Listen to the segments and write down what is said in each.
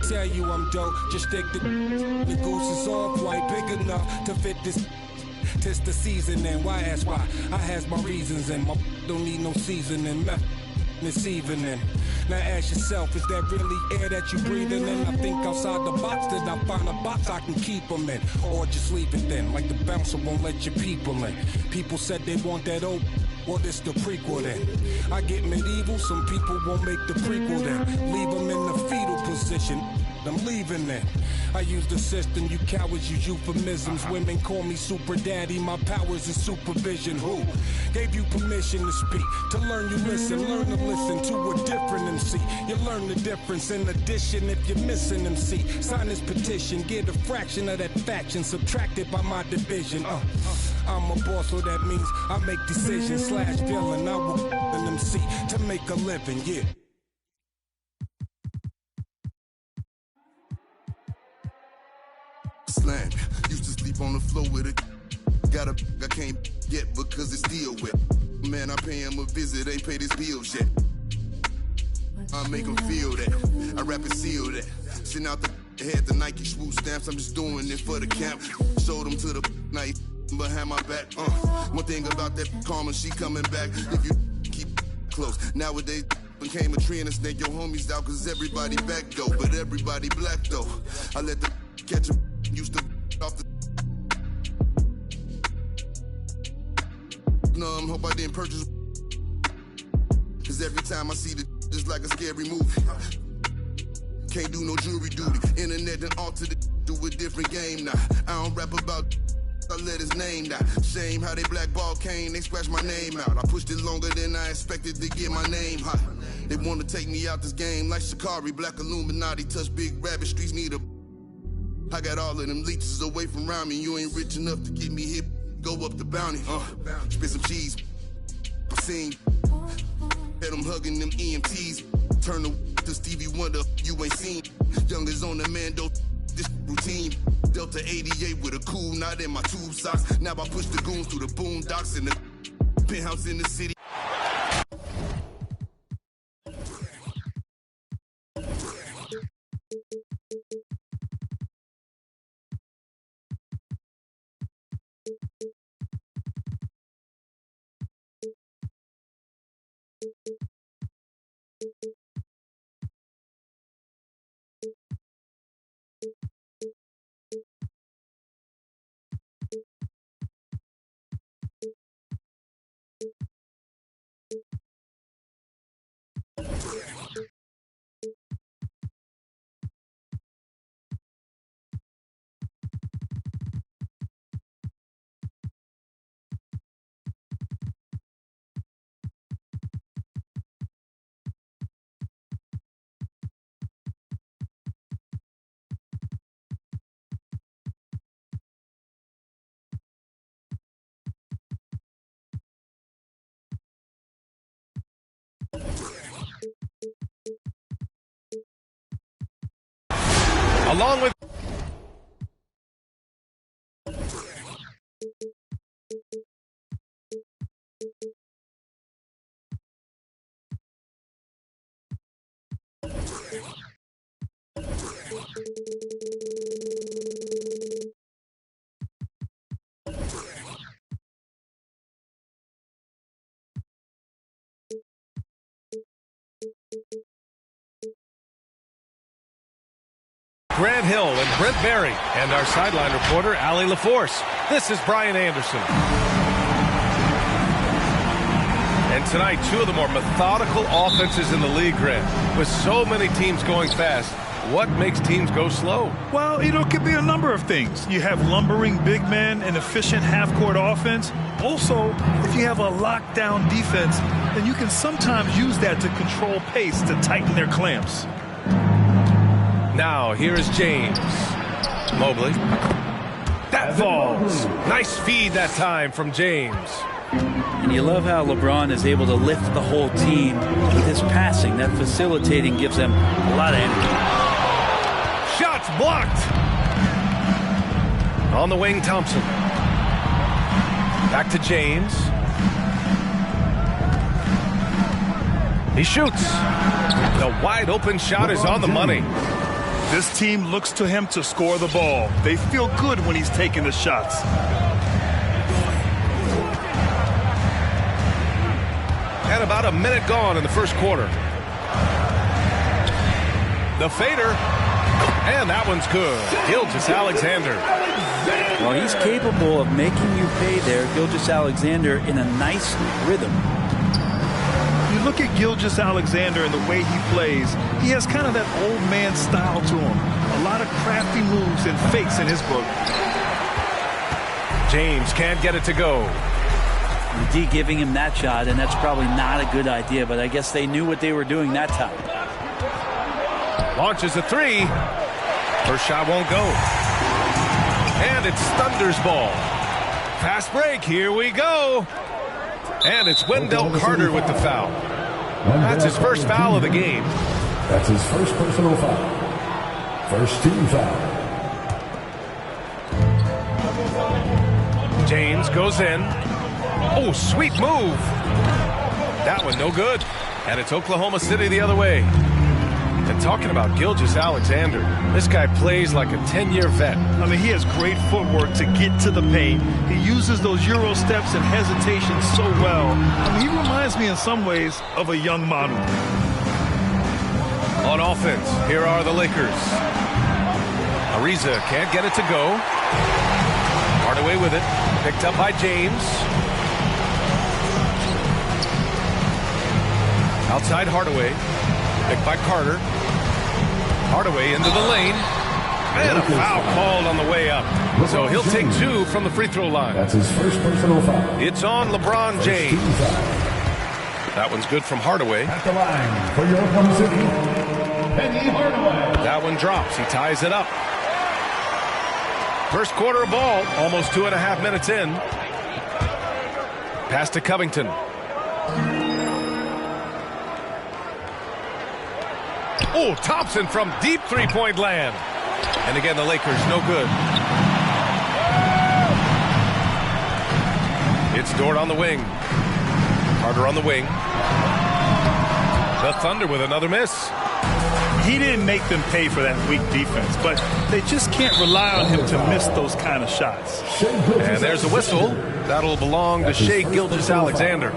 tell you I'm dope, just stick the goose is all quite big enough to fit this. Tis the season and why ask why? I has my reasons and my don't need no seasoning. This evening. Now ask yourself, is that really air that you breathing in? I think outside the box, did I find a box I can keep them in? Or just leave it then, like the bouncer won't let your people in. People said they want that old, well this the prequel then. I get medieval, some people won't make the prequel then. Leave them in the fetal position, I'm leaving then. I use the system, you cowards use euphemisms. Women call me super daddy, my powers is supervision. Who gave you permission to speak? To learn you listen, learn to listen to a different MC. You learn the difference in addition if you're missing MC. Sign this petition, get a fraction of that faction subtracted by my division. I'm a boss, so that means I make decisions slash villain. I will an MC to make a living, yeah. Slang, used to sleep on the floor with it. Got a I can't get because it's still wet. Man, I pay him a visit, ain't paid his bills yet. I make him feel that. I rap and seal that. Send out the head, the Nike swoop stamps. I'm just doing it for the camp. Showed them to the night behind my back. One thing about that karma, she coming back. If you keep close. Nowadays became a tree and a snake. Your homies out cause everybody back though. But everybody black though. I let the catch him. Used to off the numb, hope I didn't purchase. Cause every time I see the just like a scary movie. Can't do no jury duty. Internet and altered it to a different game now. I don't rap about I let his name down. Shame how they blackball Kane, they scratched my name out. I pushed it longer than I expected to get my name hot. They wanna take me out this game like Shikari, Black Illuminati, touch big rabbit, streets need a. I got all of them leeches away from around me. You ain't rich enough to get me hit. Go up the bounty. Spit some cheese. I seen. Had them hugging them EMTs. Turn to Stevie Wonder. You ain't seen. Youngers on the Mando. This routine. Delta 88 with a cool knot in my tube socks. Now I push the goons through the boondocks in the penthouse in the city. Along with Grant Hill and Brent Berry and our sideline reporter, Allie LaForce. This is Brian Anderson. And tonight, two of the more methodical offenses in the league, Grant. With so many teams going fast, what makes teams go slow? Well, it could be a number of things. You have lumbering big men and efficient half-court offense. Also, if you have a lockdown defense, then you can sometimes use that to control pace to tighten their clamps. Now, here is James. Mobley. That falls. Nice feed that time from James. And you love how LeBron is able to lift the whole team with his passing. That facilitating gives them a lot of energy. Shots blocked. On the wing, Thompson. Back to James. He shoots. The wide open shot is on the money. This team looks to him to score the ball. They feel good when he's taking the shots. And about a minute gone in the first quarter. The fader. And that one's good. Gilgeous-Alexander. Well, he's capable of making you pay there, Gilgeous-Alexander, in a nice rhythm. You look at Gilgeous-Alexander and the way he plays, he has kind of that old man style to him. A lot of crafty moves and fakes in his book. James can't get it to go. D giving him that shot, and that's probably not a good idea, but I guess they knew what they were doing that time. Launches a three. First shot won't go. And it's Thunder's ball. Fast break, here we go. And it's Wendell Carter with the foul. That's his first foul of the game. That's his first personal foul. First team foul. James goes in. Oh, sweet move. That one no good. And it's Oklahoma City the other way. And talking about Gilgeous-Alexander, this guy plays like a 10-year vet. I mean, he has great footwork to get to the paint. He uses those Euro steps and hesitation so well. I mean, he reminds me in some ways of a young Manu. On offense, here are the Lakers. Ariza can't get it to go. Hardaway with it. Picked up by James. Outside Hardaway. Picked by Carter. Hardaway into the lane. And a foul called on the way up. So he'll take two from the free throw line. That's his first personal foul. It's on LeBron James. That one's good from Hardaway. At the line for your Oklahoma City, Penny Hardaway. That one drops. He ties it up. First quarter of ball, almost 2.5 minutes in. Pass to Covington. Oh, Thompson from deep three-point land. And again, the Lakers, no good. It's Dort on the wing. Carter on the wing. The Thunder with another miss. He didn't make them pay for that weak defense, but they just can't rely on him to miss those kind of shots. And there's a whistle. That'll belong to Shai Gilgeous-Alexander.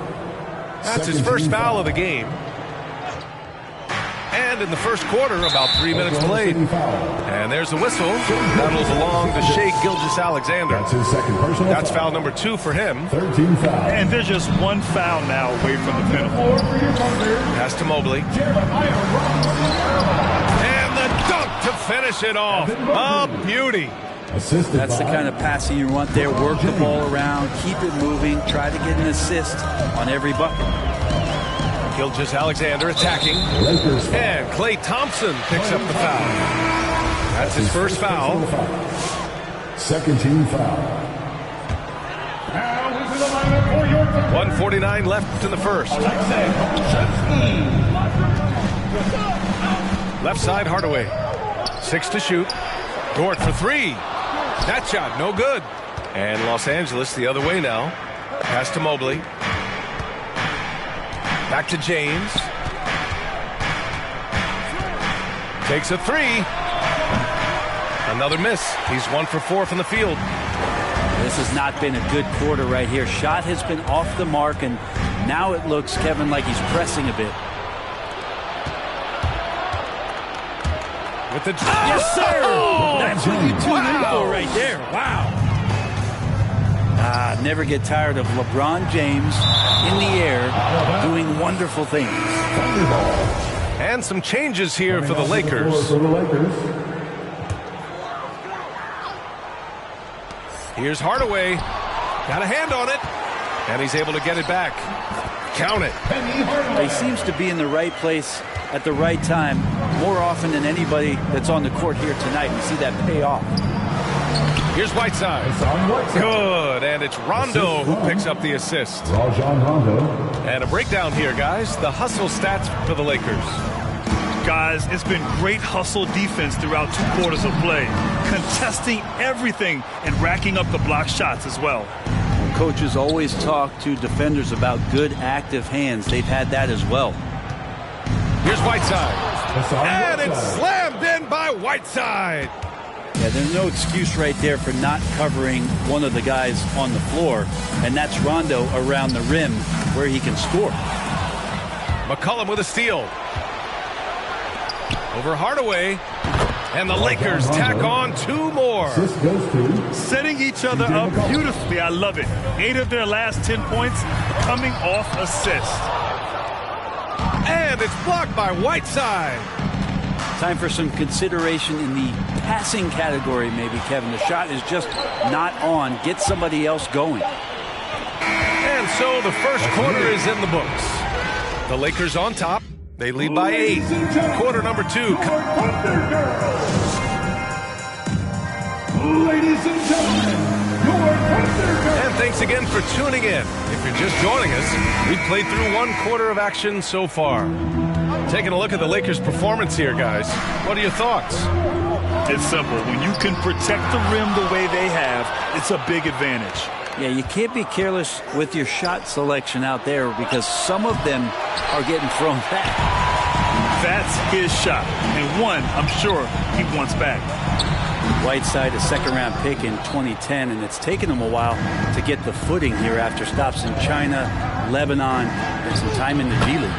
That's his first foul of the game. And in the first quarter, about 3 minutes played. And there's a whistle. That'll belong to Shai Gilgeous-Alexander. That's his second personal That's foul. foul number 2 for him. 13 foul. And they're just one foul now away from the pinnacle. Pass to Mobley. And the dunk to finish it off. A beauty. That's the kind of passing you want there. Work the ball around, keep it moving, try to get an assist on every bucket. Gilgeous-Alexander attacking. And Klay Thompson picks up the foul. That's his first foul. Second team foul. 1:49 left in the first. Left side, Hardaway. 6 to shoot. Dort for 3. That shot, no good. And Los Angeles the other way now. Pass to Mobley. Back to James. Takes a 3. Another miss. He's 1 for 4 from the field. This has not been a good quarter right here. Shot has been off the mark, and now it looks, Kevin, like he's pressing a bit. With the Yes, sir! That's what you tune in for right there. Wow. Never get tired of LeBron James in the air doing wonderful things. And some changes here for the Lakers. Here's Hardaway. Got a hand on it. And he's able to get it back. Count it. He seems to be in the right place at the right time more often than anybody that's on the court here tonight. We see that pay off. Here's Whiteside. Good. And it's Rondo who picks up the assist. Rajon Rondo. And a breakdown here, guys. The hustle stats for the Lakers. Guys, it's been great hustle defense throughout 2 quarters of play. Contesting everything and racking up the block shots as well. Coaches always talk to defenders about good active hands. They've had that as well. Here's Whiteside. And it's slammed in And by Whiteside. Yeah, there's no excuse right there for not covering one of the guys on the floor, and that's Rondo around the rim where he can score. McCollum with a steal. Over Hardaway. And the Lakers tack on 2 more. Setting each other up beautifully. I love it. 8 of their last 10 points coming off assists. And it's blocked by Whiteside. Time for some consideration in the passing category, maybe, Kevin. The shot is just not on. Get somebody else going. And so the first quarter is in the books. The Lakers on top. They lead by 8. Quarter number 2. Ladies and gentlemen, your And thanks again for tuning in. If you're just joining us, we've played through 1 quarter of action so far. Taking a look at the Lakers' performance here, guys. What are your thoughts? It's simple. When you can protect the rim the way they have, it's a big advantage. Yeah, you can't be careless with your shot selection out there because some of them are getting thrown back. That's his shot, and one I'm sure he wants back. Whiteside, a second-round pick in 2010, and it's taken him a while to get the footing here after stops in China, Lebanon, and some time in the G League.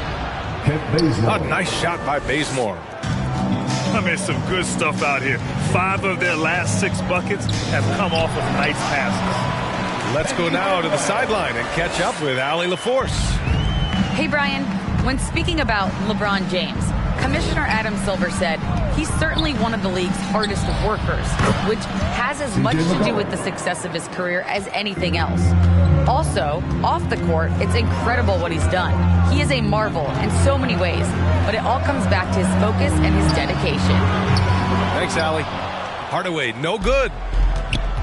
A nice shot by Bazemore. I mean, some good stuff out here. 5 of their last 6 buckets have come off of nice passes. Let's go now to the sideline and catch up with Allie LaForce. Hey, Brian. When speaking about LeBron James, Commissioner Adam Silver said he's certainly one of the league's hardest workers, which has as much to do with the success of his career as anything else. Also, off the court, it's incredible what he's done. He is a marvel in so many ways, but it all comes back to his focus and his dedication. Thanks, Allie. Hardaway, no good.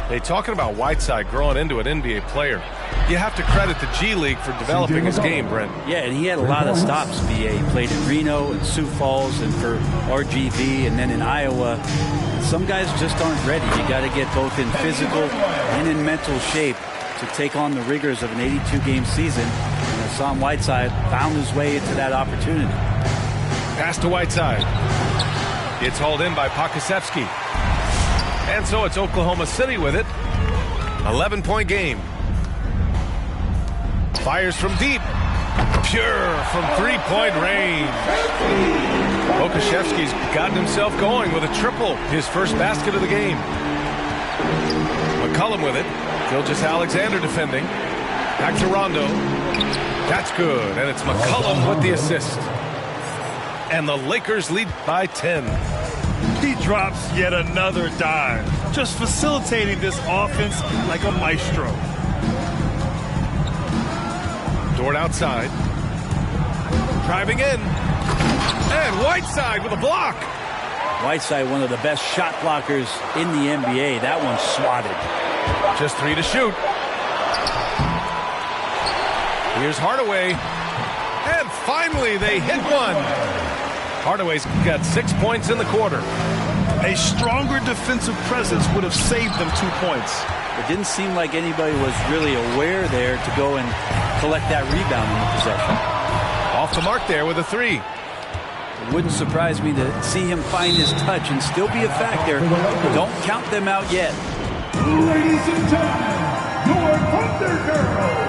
Hey, talking about Whiteside growing into an NBA player, you have to credit the G League for developing his game, Brent. Yeah, and he had a lot of stops, BA. He played in Reno and Sioux Falls and for RGV and then in Iowa. Some guys just aren't ready. You got to get both in physical and in mental shape to take on the rigors of an 82-game season. And Hassan Whiteside found his way into that opportunity. Pass to Whiteside. It's hauled in by Pokusevski. And so it's Oklahoma City with it. 11-point game. Fires from deep. Pure from 3-point range. Pokusevski's gotten himself going with a triple. His first basket of the game. McCollum with it. Gilgeous-Alexander defending. Back to Rondo. That's good. And it's McCollum with the assist. And the Lakers lead by 10. He drops yet another dive, just facilitating this offense like a maestro. Dort outside. Driving in. And Whiteside with a block. Whiteside, one of the best shot blockers in the NBA. That one's swatted. Just 3 to shoot. Here's Hardaway. And finally they hit one. Hardaway's got 6 points in the quarter. A stronger defensive presence would have saved them 2 points. It didn't seem like anybody was really aware there to go and collect that rebound in the possession. Off the mark there with a 3. It wouldn't surprise me to see him find his touch and still be a factor. Don't count them out yet. Ladies and gentlemen, your Thunder Girls.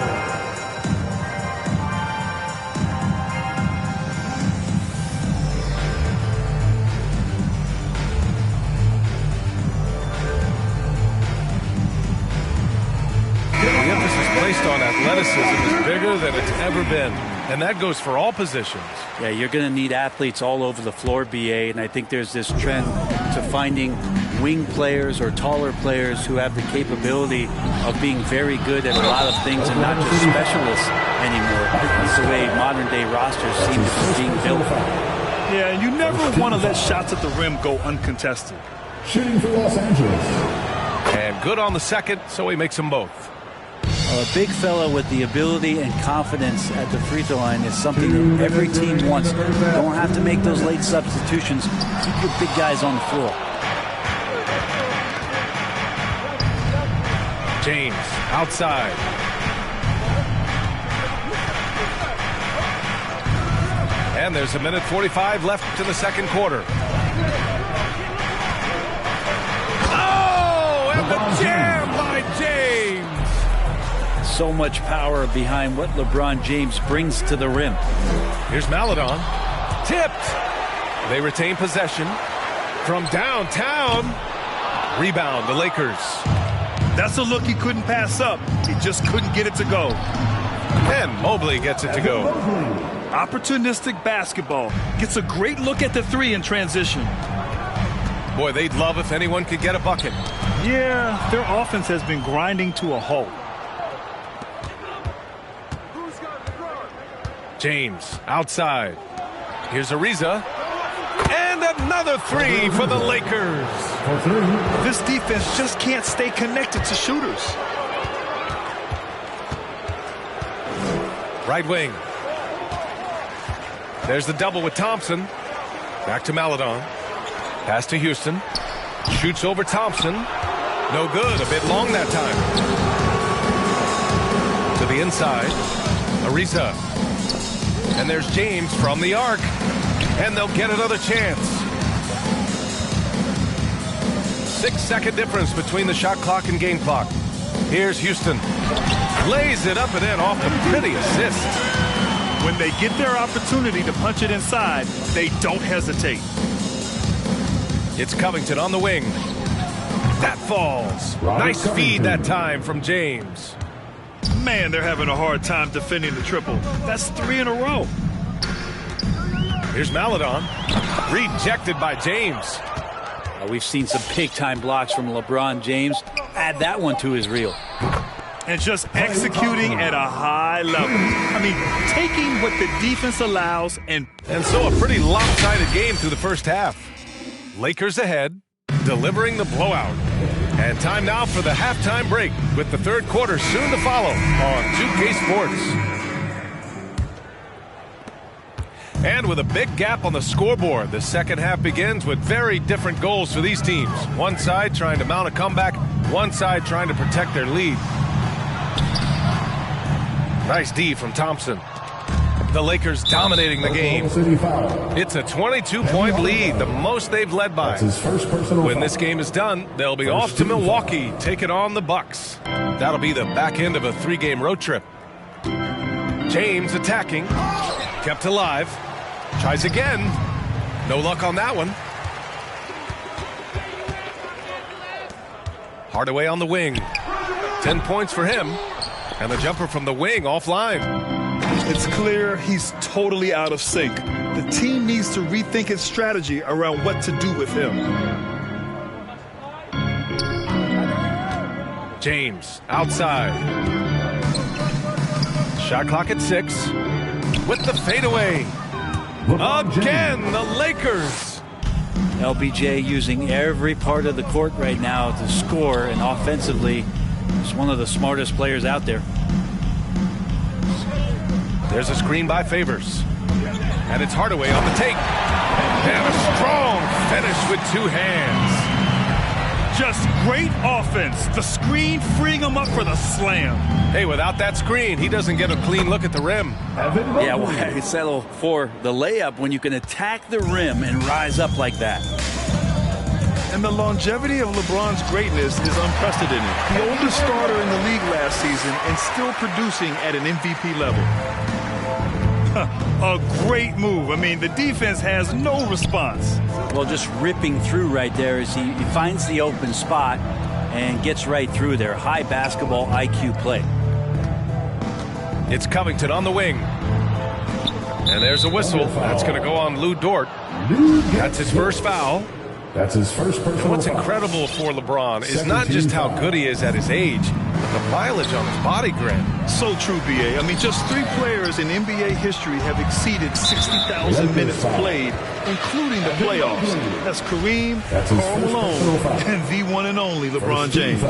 The emphasis placed on athleticism is bigger than it's ever been, and that goes for all positions. Yeah, you're going to need athletes all over the floor, BA, and I think there's this trend to finding wing players or taller players who have the capability of being very good at a lot of things and not just specialists anymore. That's the way modern-day rosters seem to be being built. Yeah, and you never want to let shots at the rim go uncontested. Shooting for Los Angeles. And good on the second, so he makes them both. A big fella with the ability and confidence at the free throw line is something that every team wants. Don't have to make those late substitutions. Keep your big guys on the floor. James outside. And there's 1:45 left to the second quarter. so much power behind what LeBron James brings to the rim. Here's Maledon. Tipped. They retain possession from downtown. Rebound, the Lakers. That's a look he couldn't pass up. He just couldn't get it to go. And Mobley gets it to go. Opportunistic basketball. Gets a great look at the three in transition. Boy, they'd love if anyone could get a bucket. Yeah, their offense has been grinding to a halt. James outside. Here's Ariza. And another three for the Lakers. This defense just can't stay connected to shooters. Right wing. There's the double with Thompson. Back to Maledon. Pass to Houston. Shoots over Thompson. No good. A bit long that time. To the inside. Ariza. And there's James from the arc. And they'll get another chance. 6-second difference between the shot clock and game clock. Here's Houston. Lays it up and in off the pretty assist. When they get their opportunity to punch it inside, they don't hesitate. It's Covington on the wing. That falls. Nice feed that time from James. Man, they're having a hard time defending the triple. That's 3 in a row. Here's Maledon. Rejected by James. We've seen some big-time blocks from LeBron James. Add that one to his reel. And just executing at a high level. I mean, taking what the defense allows and so a pretty lopsided game through the first half. Lakers ahead, delivering the blowout. And time now for the halftime break with the third quarter soon to follow on 2K Sports. And with a big gap on the scoreboard, the second half begins with very different goals for these teams. One side trying to mount a comeback, one side trying to protect their lead. Nice D from Thompson. The Lakers dominating the game. It's a 22-point lead, the most they've led by. When this game is done, they'll be off to Milwaukee, taking on the Bucks. That'll be the back end of a 3-game road trip. James attacking, kept alive, tries again. No luck on that one. Hardaway on the wing. 10 points for him. And the jumper from the wing offline. It's clear he's totally out of sync. The team needs to rethink its strategy around what to do with him. James outside. Shot clock at 6. With the fadeaway. Again, the Lakers. LBJ using every part of the court right now to score, and offensively, he's one of the smartest players out there. There's a screen by Favors. And it's Hardaway on the take. And a strong finish with 2 hands. Just great offense. The screen freeing him up for the slam. Hey, without that screen, he doesn't get a clean look at the rim. Yeah, why settle for the layup when you can attack the rim and rise up like that? And the longevity of LeBron's greatness is unprecedented. The oldest starter in the league last season and still producing at an MVP level. A great move. I mean, the defense has no response. Well, just ripping through right there as he finds the open spot and gets right through there. High basketball IQ play. It's Covington on the wing. And there's a whistle. That's going to go on Lou Dort. That's his first foul. That's his first personal foul. What's incredible for LeBron is not just how good he is at his age, but the mileage on his body grid. So true, B.A. I mean, just 3 players in NBA history have exceeded 60,000 minutes played, including the playoffs. That's Kareem, Karl Malone, and the one and only LeBron James.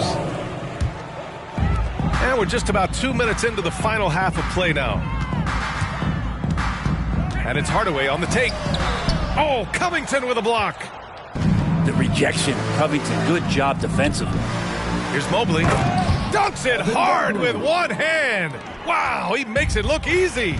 And we're just about 2 minutes into the final half of play now. And it's Hardaway on the take. Oh, Covington with a block. The rejection. Covington, good job defensively. Here's Mobley. Dunks it hard with one hand. Wow, he makes it look easy.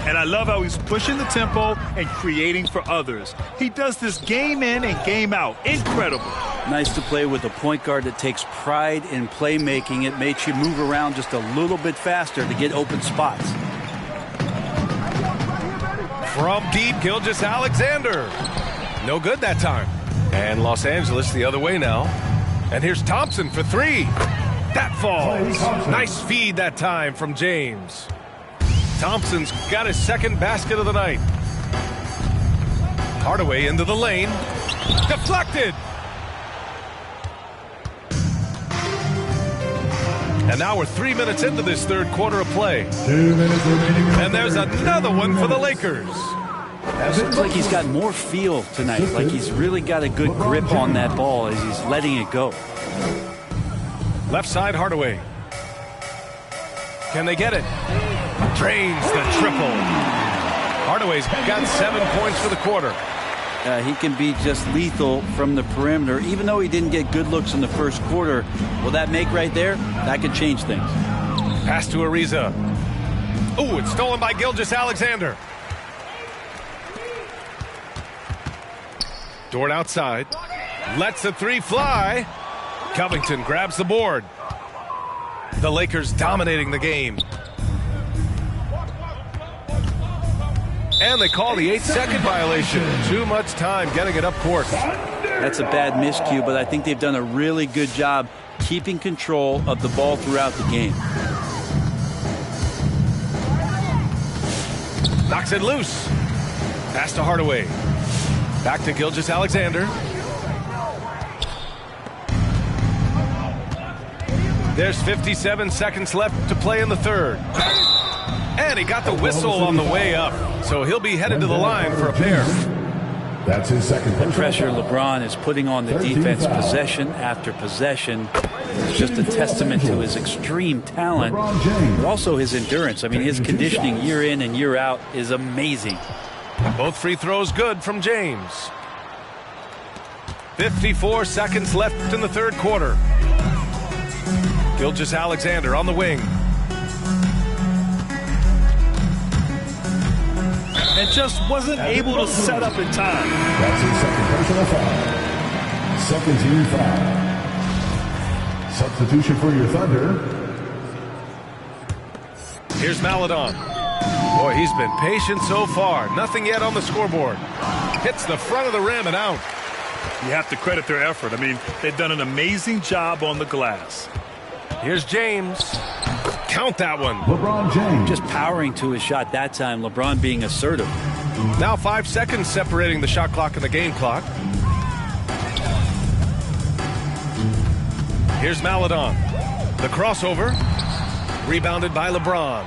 And I love how he's pushing the tempo and creating for others. He does this game in and game out. Incredible. Nice to play with a point guard that takes pride in playmaking. It makes you move around just a little bit faster to get open spots. From deep, Gilgeous-Alexander. No good that time. And Los Angeles the other way now. And here's Thompson for three. That falls. Nice feed that time from James. Thompson's got his second basket of the night. Hardaway into the lane. Deflected. And now we're 3 minutes into this third quarter of play. 2 minutes remaining. And there's another one for the Lakers. Looks like he's got more feel tonight. Like he's really got a good grip on that ball as he's letting it go. Left side, Hardaway. Can they get it? Drains the triple. Hardaway's got 7 points for the quarter. He can be just lethal from the perimeter. Even though he didn't get good looks in the first quarter, will that make right there? That could change things. Pass to Ariza. Ooh, it's stolen by Gilgeous-Alexander. Dort outside. Lets the three fly. Covington grabs the board. The Lakers dominating the game. And they call the 8-second violation. Too much time getting it up court. That's a bad miscue, but I think they've done a really good job keeping control of the ball throughout the game. Knocks it loose. Pass to Hardaway. Back to Gilgeous-Alexander. There's 57 seconds left to play in the third. And he got the whistle on the way up. So he'll be headed to the line for a pair. That's his second. The pressure LeBron is putting on the defense possession after possession is just a testament to his extreme talent, but also his endurance. I mean, his conditioning year in and year out is amazing. Both free throws good from James. 54 seconds left in the third quarter. Gilgeous-Alexander on the wing. And just wasn't able to set up in time. That's his second personal foul. Second team foul. Substitution for your Thunder. Here's Maledon. Boy, he's been patient so far. Nothing yet on the scoreboard. Hits the front of the rim and out. You have to credit their effort. I mean, they've done an amazing job on the glass. Here's James. Count that one. LeBron James. Just powering to his shot that time, LeBron being assertive. Now 5 seconds separating the shot clock and the game clock. Here's Maledon. The crossover. Rebounded by LeBron.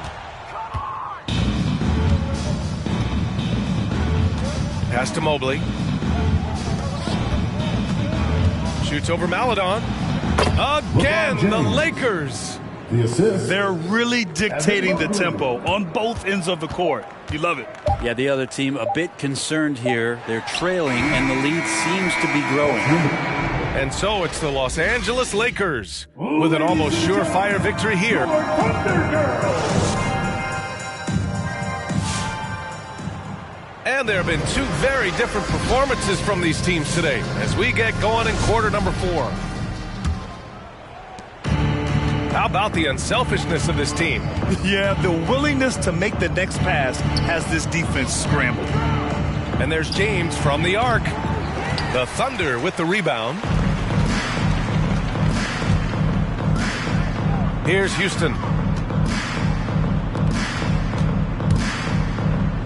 Pass to Mobley. Shoots over Maledon. Again, the Lakers. The assist. They're really dictating the tempo on both ends of the court. You love it. Yeah, the other team a bit concerned here. They're trailing, and the lead seems to be growing. And so it's the Los Angeles Lakers with an almost surefire victory here. And there have been two very different performances from these teams today as we get going in quarter number 4. How about the unselfishness of this team? Yeah, the willingness to make the next pass has this defense scrambled. And there's James from the arc. The Thunder with the rebound. Here's Houston.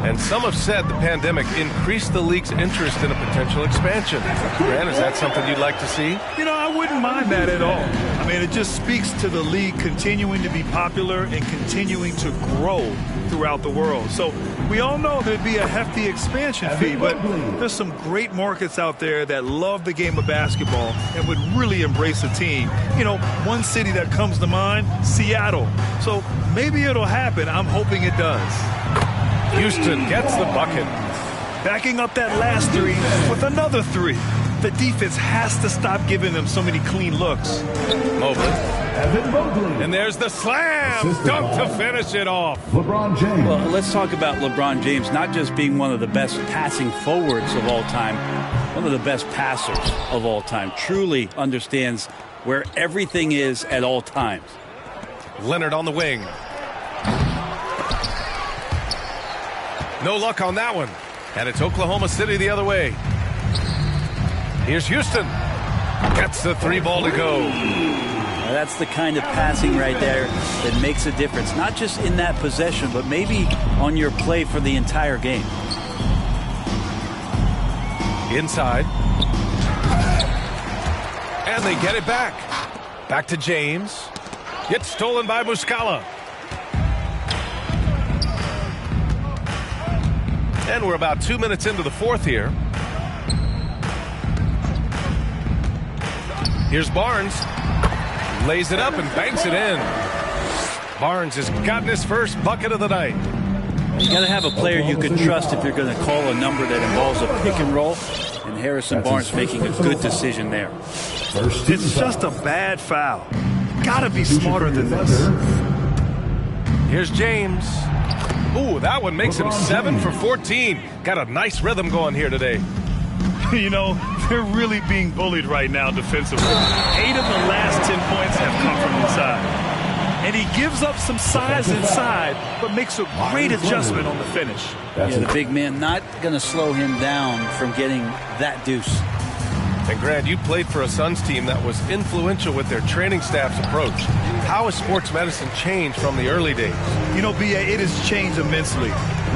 And some have said the pandemic increased the league's interest in a potential expansion. Grant, is that something you'd like to see? You know, I wouldn't mind that at all. I mean, it just speaks to the league continuing to be popular and continuing to grow throughout the world. So we all know there'd be a hefty expansion fee, but there's some great markets out there that love the game of basketball and would really embrace a team. You know, one city that comes to mind, Seattle. So maybe it'll happen. I'm hoping it does. Houston gets the bucket. Backing up that last three with another three. The defense has to stop giving them so many clean looks. Mobley. And there's the slam. Dunk to finish it off. LeBron James. Well, let's talk about LeBron James not just being one of the best passing forwards of all time, one of the best passers of all time. Truly understands where everything is at all times. Leonard on the wing. No luck on that one. And it's Oklahoma City the other way. Here's Houston. Gets the 3 ball to go. Now that's the kind of passing right there that makes a difference. Not just in that possession, but maybe on your play for the entire game. Inside. And they get it back. Back to James. Gets stolen by Muscala. And we're about 2 minutes into the fourth here. Here's Barnes. Lays it up and banks it in. Barnes has gotten his first bucket of the night. You got to have a player you can trust if you're going to call a number that involves a pick and roll. And Harrison Barnes making a good decision there. It's just a bad foul. Got to be smarter than this. Here's James. Ooh, that one makes him 7 for 14. Got a nice rhythm going here today. You know, they're really being bullied right now defensively. 8 of the last 10 points have come from inside. And he gives up some size inside, but makes a great adjustment on the finish. Yeah, the big man not going to slow him down from getting that deuce. And Grant, you played for a Suns team that was influential with their training staff's approach. How has sports medicine changed from the early days? You know, B.A., it has changed immensely.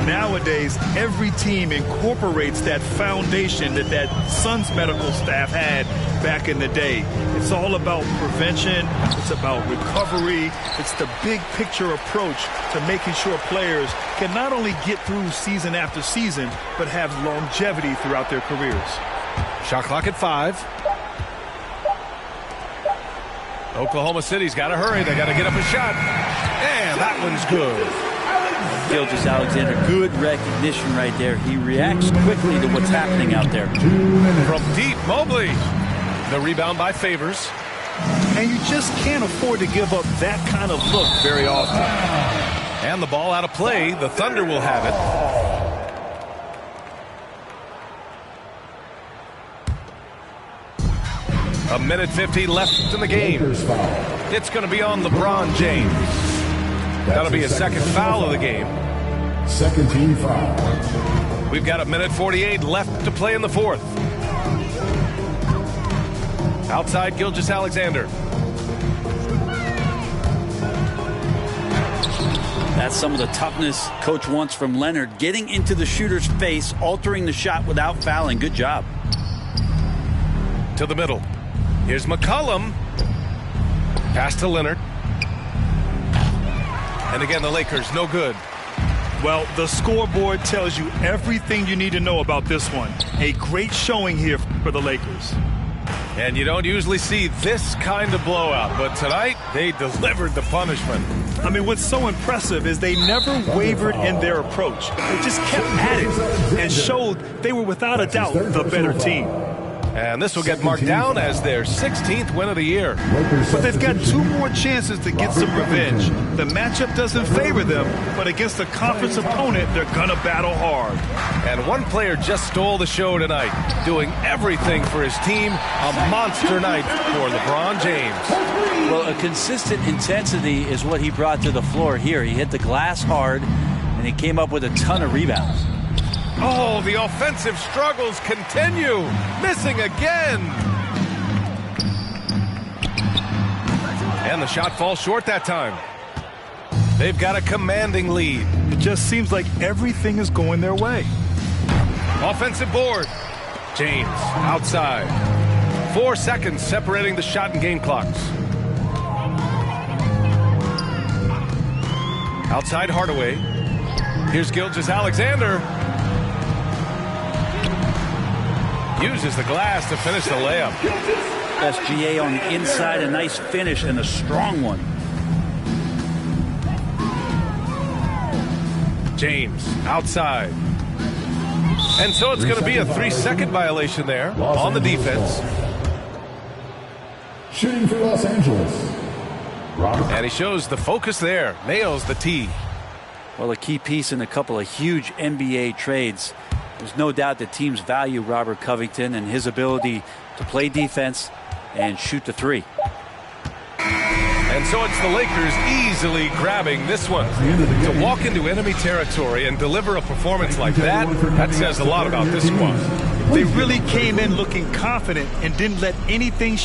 Nowadays, every team incorporates that foundation that Suns medical staff had back in the day. It's all about prevention. It's about recovery. It's the big picture approach to making sure players can not only get through season after season, but have longevity throughout their careers. Shot clock at 5. Oklahoma City's got to hurry. They got to get up a shot. And that one's good. Gilgeous-Alexander, good recognition right there. He reacts quickly to what's happening out there. From deep, Mobley. The rebound by Favors. And you just can't afford to give up that kind of look very often. And the ball out of play. The Thunder will have it. A minute 50 left in the game. It's going to be on LeBron James. That'll be his second foul of the game. Second team foul. We've got a minute 48 left to play in the fourth. Outside, Gilgeous-Alexander. That's some of the toughness Coach wants from Leonard. Getting into the shooter's face, altering the shot without fouling. Good job. To the middle. Here's McCollum. Pass to Leonard. And again, the Lakers, no good. Well, the scoreboard tells you everything you need to know about this one. A great showing here for the Lakers. And you don't usually see this kind of blowout, but tonight they delivered the punishment. I mean, what's so impressive is they never wavered in their approach. They just kept at it and showed they were without a doubt the better team. And this will get marked down as their 16th win of the year. But they've got 2 more chances to get some revenge. The matchup doesn't favor them, but against a conference opponent, they're going to battle hard. And one player just stole the show tonight, doing everything for his team. A monster night for LeBron James. Well, a consistent intensity is what he brought to the floor here. He hit the glass hard, and he came up with a ton of rebounds. Oh, the offensive struggles continue. Missing again. And the shot falls short that time. They've got a commanding lead. It just seems like everything is going their way. Offensive board. James outside. 4 seconds separating the shot and game clocks. Outside Hardaway. Here's Gilgeous-Alexander. Uses the glass to finish the layup. SGA on the inside, a nice finish and a strong one. James outside. And so it's going to be a 3-second violation there on the defense. Shooting for Los Angeles. And he shows the focus there. Nails the tee. Well, a key piece in a couple of huge NBA trades. There's no doubt that teams value Robert Covington and his ability to play defense and shoot the three. And so it's the Lakers easily grabbing this one. To walk into enemy territory and deliver a performance like that, that says a lot about this squad. They really came in looking confident and didn't let anything